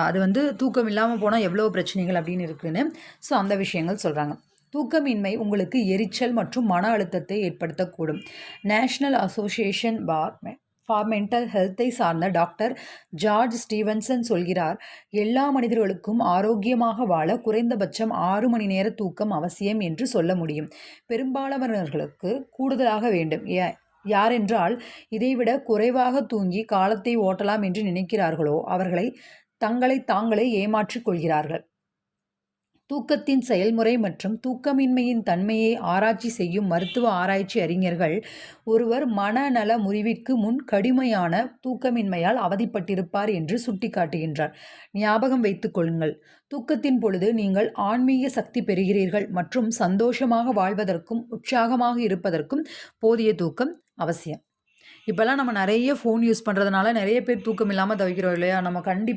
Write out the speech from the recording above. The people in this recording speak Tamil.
அது வந்து தூக்கம் இல்லாமல் போனால் எவ்வளோ பிரச்சனைகள் அப்படின்னு இருக்குன்னு. ஸோ அந்த விஷயங்கள் சொல்கிறாங்க. தூக்கமின்மை உங்களுக்கு எரிச்சல் மற்றும் மன அழுத்தத்தை ஏற்படுத்தக்கூடும். நேஷனல் அசோசியேஷன் ஃபார் மென்டல் ஹெல்த்தை சார்ந்த டாக்டர் ஜார்ஜ் ஸ்டீவன்சன் சொல்கிறார், எல்லா மனிதர்களுக்கும் ஆரோக்கியமாக வாழ குறைந்தபட்சம் 6 மணி நேர தூக்கம் அவசியம் என்று சொல்ல முடியும். பெரும்பாலானவர்களுக்கு கூடுதலாக வேண்டும். யாரென்றால் இதைவிட குறைவாக தூங்கி காலத்தை ஓட்டலாம் என்று நினைக்கிறார்களோ அவர்களை தங்களை தாங்களே ஏமாற்றிக் கொள்கிறார்கள். தூக்கத்தின் செயல்முறை மற்றும் தூக்கமின்மையின் தன்மையை ஆராய்ச்சி செய்யும் மருத்துவ ஆராய்ச்சி அறிஞர்கள் ஒருவர் மனநல முறிவிற்கு முன் கடுமையான தூக்கமின்மையால் அவதிப்பட்டிருப்பார் என்று சுட்டிக்காட்டுகின்றார். ஞாபகம் வைத்துக் கொள்ளுங்கள், தூக்கத்தின் பொழுது நீங்கள் ஆன்மீக சக்தி பெறுகிறீர்கள் மற்றும் சந்தோஷமாக வாழ்வதற்கும் உற்சாகமாக இருப்பதற்கும் போதிய தூக்கம் அவசியம். இப்போல்லாம் நம்ம நிறைய ஃபோன் யூஸ் பண்ணுறதுனால நிறைய பேர் தூக்கம் இல்லாமல் தவிக்கிறோம் இல்லையா? நம்ம கண்டிப்பாக